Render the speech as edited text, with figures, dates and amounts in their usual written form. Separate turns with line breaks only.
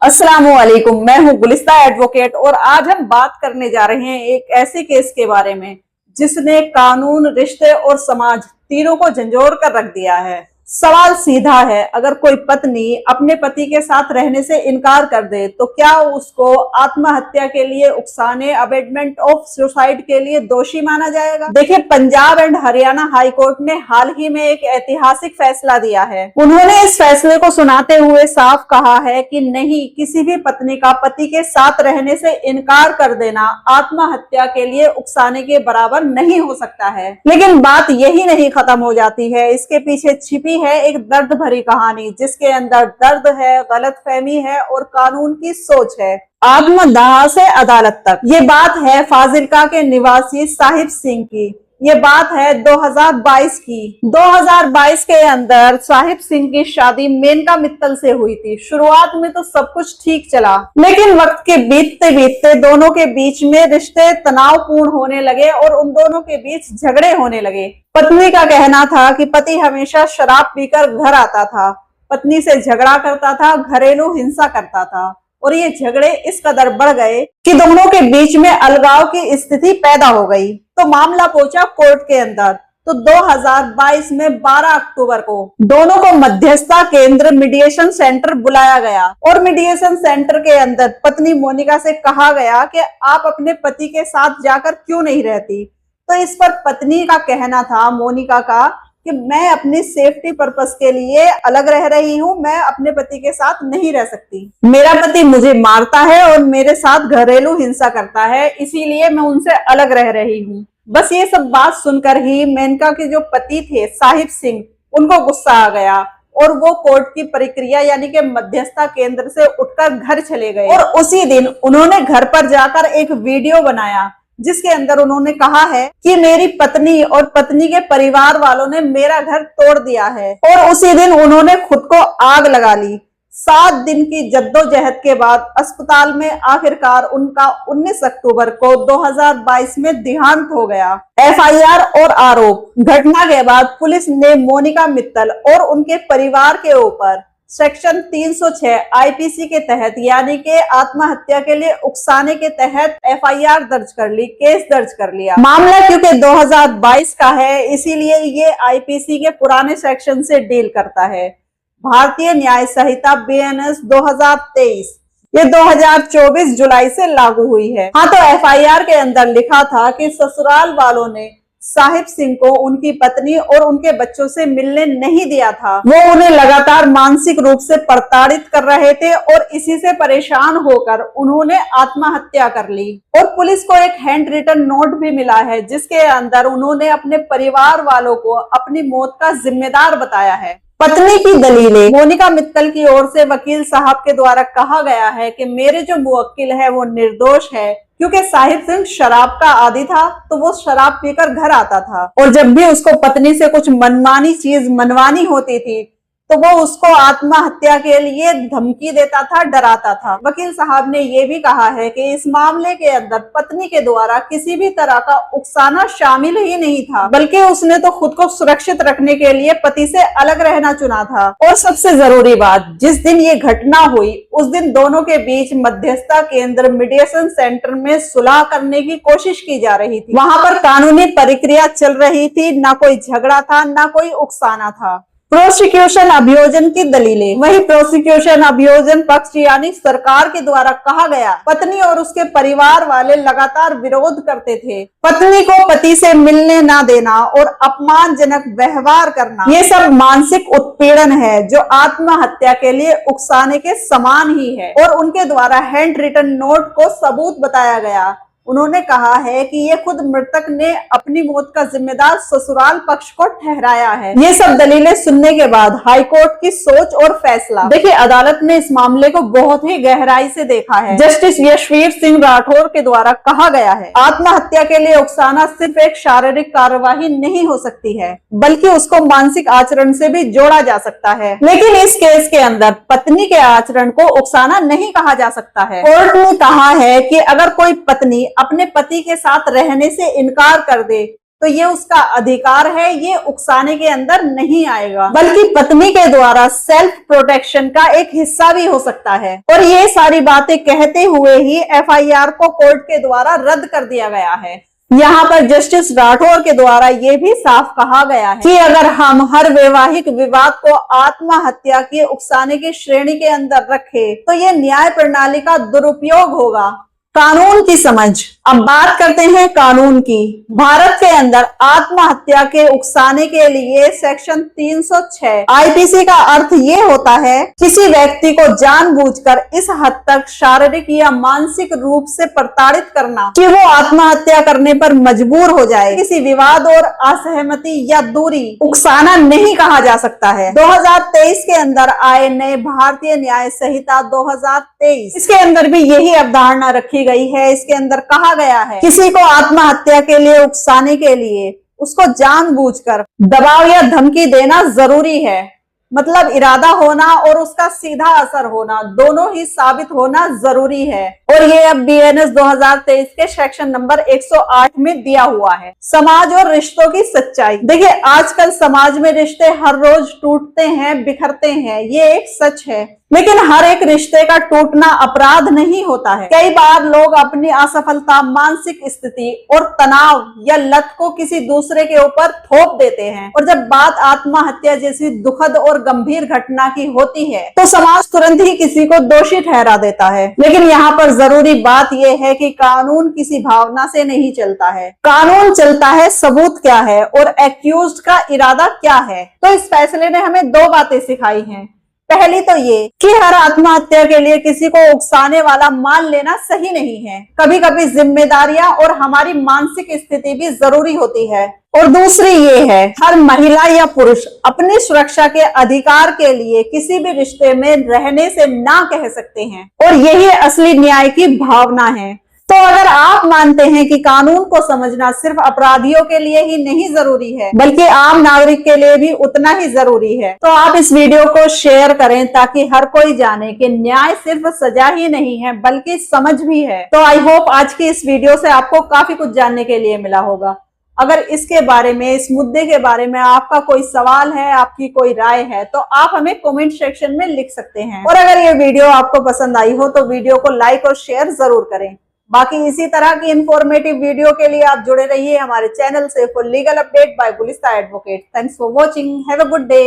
अस्सलामुअलैकुम, मैं हूं गुलिस्ता एडवोकेट और आज हम बात करने जा रहे हैं एक ऐसे केस के बारे में जिसने कानून, रिश्ते और समाज तीनों को झंझोर कर रख दिया है। सवाल सीधा है, अगर कोई पत्नी अपने पति के साथ रहने से इनकार कर दे तो क्या उसको आत्महत्या के लिए उकसाने, अबेटमेंट ऑफ सुसाइड के लिए दोषी माना जाएगा? देखिए, Punjab and Haryana high court ने हाल ही में एक ऐतिहासिक फैसला दिया है। उन्होंने इस फैसले को सुनाते हुए साफ कहा है कि नहीं, किसी भी पत्नी का पति के साथ रहने से इनकार कर देना आत्महत्या के लिए उकसाने के बराबर नहीं हो सकता है। लेकिन बात यही नहीं खत्म हो जाती है, इसके पीछे छिपी है एक दर्द भरी कहानी जिसके अंदर दर्द है, गलतफहमी है और कानून की सोच है। आत्मदाह से अदालत तक। ये बात है फाजिल्का के निवासी साहिब सिंह की। ये बात है 2022 की। 2022 के अंदर साहिब सिंह की शादी मेनका मित्तल से हुई थी। शुरुआत में तो सब कुछ ठीक चला, लेकिन वक्त के बीतते बीतते दोनों के बीच में रिश्ते तनावपूर्ण होने लगे और उन दोनों के बीच झगड़े होने लगे। पत्नी का कहना था कि पति हमेशा शराब पीकर घर आता था, पत्नी से झगड़ा करता था, घरेलू हिंसा करता था और ये झगड़े इस कदर बढ़ गए कि दोनों के बीच में अलगाव की स्थिति पैदा हो गई। तो मामला पहुंचा कोर्ट के अंदर। तो 2022 में 12 अक्टूबर को दोनों को मध्यस्थता केंद्र मीडिएशन सेंटर बुलाया गया और मीडिएशन सेंटर के अंदर पत्नी मोनिका से कहा गया कि आप अपने पति के साथ जाकर क्यों नहीं रहती। तो इस पर पत्नी का कहना था, मोनिका का, कि मैं अपनी सेफ्टी पर्पस के लिए अलग रह रही हूँ, मैं अपने पति के साथ नहीं रह सकती। मेरा पति मुझे मारता है और मेरे साथ घरेलू हिंसा करता है, इसीलिए मैं उनसे अलग रह रही हूँ। बस ये सब बात सुनकर ही मेनका के जो पति थे साहिब सिंह, उनको गुस्सा आ गया और वो कोर्ट की प्रक्रिया यानी कि मध्यस्थता केंद्र से उठकर घर चले गए। और उसी दिन उन्होंने घर पर जाकर एक वीडियो बनाया जिसके अंदर उन्होंने कहा है कि मेरी पत्नी और पत्नी के परिवार वालों ने मेरा घर तोड़ दिया है। और उसी दिन उन्होंने खुद को आग लगा ली। 7 दिन की जद्दोजहद के बाद अस्पताल में आखिरकार उनका 19 अक्टूबर को 2022 में देहांत हो गया। एफआईआर और आरोप। घटना के बाद पुलिस ने मोनिका मित्तल और उनके परिवार के ऊपर सेक्शन 306 आईपीसी के तहत यानी कि आत्महत्या के लिए उकसाने के तहत एफआईआर दर्ज कर ली, केस दर्ज कर लिया। मामला क्योंकि 2022 का है, इसीलिए ये आईपीसी के पुराने सेक्शन से डील करता है। भारतीय न्याय संहिता बीएनएस 2023 ये 2024 जुलाई से लागू हुई है। हाँ, तो एफआईआर के अंदर लिखा था कि ससुराल वालों ने साहिब सिंह को उनकी पत्नी और उनके बच्चों से मिलने नहीं दिया था। वो उन्हें लगातार मानसिक रूप से प्रताड़ित कर रहे थे और इसी से परेशान होकर उन्होंने आत्महत्या कर ली। और पुलिस को एक हैंड रिटन नोट भी मिला है जिसके अंदर उन्होंने अपने परिवार वालों को अपनी मौत का जिम्मेदार बताया है। पत्नी की दलीलें। मोनिका मित्तल की ओर से वकील साहब के द्वारा कहा गया है कि मेरे जो मुवक्किल है वो निर्दोष है, क्योंकि साहिब सिंह शराब का आदी था तो वो शराब पीकर घर आता था और जब भी उसको पत्नी से कुछ मनमानी चीज मनवानी होती थी तो वो उसको आत्महत्या के लिए धमकी देता था, डराता था। वकील साहब ने ये भी कहा है कि इस मामले के अंदर पत्नी के द्वारा किसी भी तरह का उकसाना शामिल ही नहीं था, बल्कि उसने तो खुद को सुरक्षित रखने के लिए पति से अलग रहना चुना था। और सबसे जरूरी बात, जिस दिन ये घटना हुई उस दिन दोनों के बीच मध्यस्थता केंद्र मीडिएशन सेंटर में सुलह करने की कोशिश की जा रही थी। वहां पर कानूनी प्रक्रिया चल रही थी, ना कोई झगड़ा था, ना कोई उकसाना था। प्रोसिक्यूशन अभियोजन की दलीलें। वही प्रोसिक्यूशन अभियोजन पक्ष यानी सरकार के द्वारा कहा गया, पत्नी और उसके परिवार वाले लगातार विरोध करते थे। पत्नी को पति से मिलने ना देना और अपमानजनक व्यवहार करना, ये सब मानसिक उत्पीड़न है जो आत्महत्या के लिए उकसाने के समान ही है। और उनके द्वारा हैंड रिटन नोट को सबूत बताया गया। उन्होंने कहा है कि ये खुद मृतक ने अपनी मौत का जिम्मेदार ससुराल पक्ष को ठहराया है। ये सब दलीलें सुनने के बाद हाईकोर्ट की सोच और फैसला। देखिए, अदालत ने इस मामले को बहुत ही गहराई से देखा है। जस्टिस यशवीर सिंह राठौर के द्वारा कहा गया है, आत्महत्या के लिए उकसाना सिर्फ एक शारीरिक कार्यवाही नहीं हो सकती है, बल्कि उसको मानसिक आचरण से भी जोड़ा जा सकता है। लेकिन इस केस के अंदर पत्नी के आचरण को उकसाना नहीं कहा जा सकता है। कोर्ट ने कहा है कि अगर कोई पत्नी अपने पति के साथ रहने से इनकार कर दे तो ये उसका अधिकार है, ये उकसाने के अंदर नहीं आएगा, बल्कि पत्नी के द्वारा सेल्फ प्रोटेक्शन का एक हिस्सा भी हो सकता है। और ये सारी बातें कहते हुए ही एफआईआर को कोर्ट के द्वारा रद्द कर दिया गया है। यहाँ पर जस्टिस राठौर के द्वारा ये भी साफ कहा गया है कि अगर हम हर वैवाहिक विवाद को आत्महत्या के उकसाने की श्रेणी के अंदर रखें तो ये न्याय प्रणाली का दुरुपयोग होगा। कानून की समझ। अब बात करते हैं कानून की। भारत के अंदर आत्महत्या के उकसाने के लिए सेक्शन 306 आईपीसी का अर्थ ये होता है किसी व्यक्ति को जानबूझकर इस हद तक शारीरिक या मानसिक रूप से प्रताड़ित करना कि वो आत्महत्या करने पर मजबूर हो जाए। किसी विवाद और असहमति या दूरी उकसाना नहीं कहा जा सकता है। 2023 के अंदर आए नए भारतीय न्याय संहिता 2023, इसके अंदर भी यही अवधारणा रखी गई है। इसके अंदर कहा गया है किसी को आत्महत्या के लिए उकसाने के लिए उसको जानबूझकर दबाव या धमकी देना जरूरी है। मतलब इरादा होना और उसका सीधा असर होना दोनों ही साबित होना जरूरी है। और ये अब बीएनएस 2023 के सेक्शन नंबर 108 में दिया हुआ है। समाज और रिश्तों की सच्चाई। देखिए, आजकल समाज में रिश्ते हर रोज टूटते हैं, बिखरते हैं, ये एक सच है। लेकिन हर एक रिश्ते का टूटना अपराध नहीं होता है। कई बार लोग अपनी असफलता, मानसिक स्थिति और तनाव या लत को किसी दूसरे के ऊपर थोप देते हैं। और जब बात आत्महत्या जैसी दुखद और गंभीर घटना की होती है तो समाज तुरंत ही किसी को दोषी ठहरा देता है। लेकिन यहाँ पर जरूरी बात यह है कि कानून किसी भावना से नहीं चलता है। कानून चलता है सबूत क्या है और एक्यूज्ड का इरादा क्या है। तो इस फैसले ने हमें दो बातें सिखाई हैं। पहली तो ये कि हर आत्महत्या के लिए किसी को उकसाने वाला मान लेना सही नहीं है। कभी कभी जिम्मेदारियां और हमारी मानसिक स्थिति भी जरूरी होती है। और दूसरी ये है, हर महिला या पुरुष अपनी सुरक्षा के अधिकार के लिए किसी भी रिश्ते में रहने से ना कह सकते हैं। और यही असली न्याय की भावना है। तो अगर आप मानते हैं कि कानून को समझना सिर्फ अपराधियों के लिए ही नहीं जरूरी है बल्कि आम नागरिक के लिए भी उतना ही जरूरी है, तो आप इस वीडियो को शेयर करें ताकि हर कोई जाने कि न्याय सिर्फ सजा ही नहीं है बल्कि समझ भी है। तो आई होप आज की इस वीडियो से आपको काफी कुछ जानने के लिए मिला होगा। अगर इसके बारे में, इस मुद्दे के बारे में आपका कोई सवाल है, आपकी कोई राय है, तो आप हमें कमेंट सेक्शन में लिख सकते हैं। और अगर ये वीडियो आपको पसंद आई हो तो वीडियो को लाइक और शेयर जरूर करें। बाकी इसी तरह की इंफॉर्मेटिव वीडियो के लिए आप जुड़े रहिए हमारे चैनल से for legal update by Gulista advocate. Thanks for watching. Have a good day.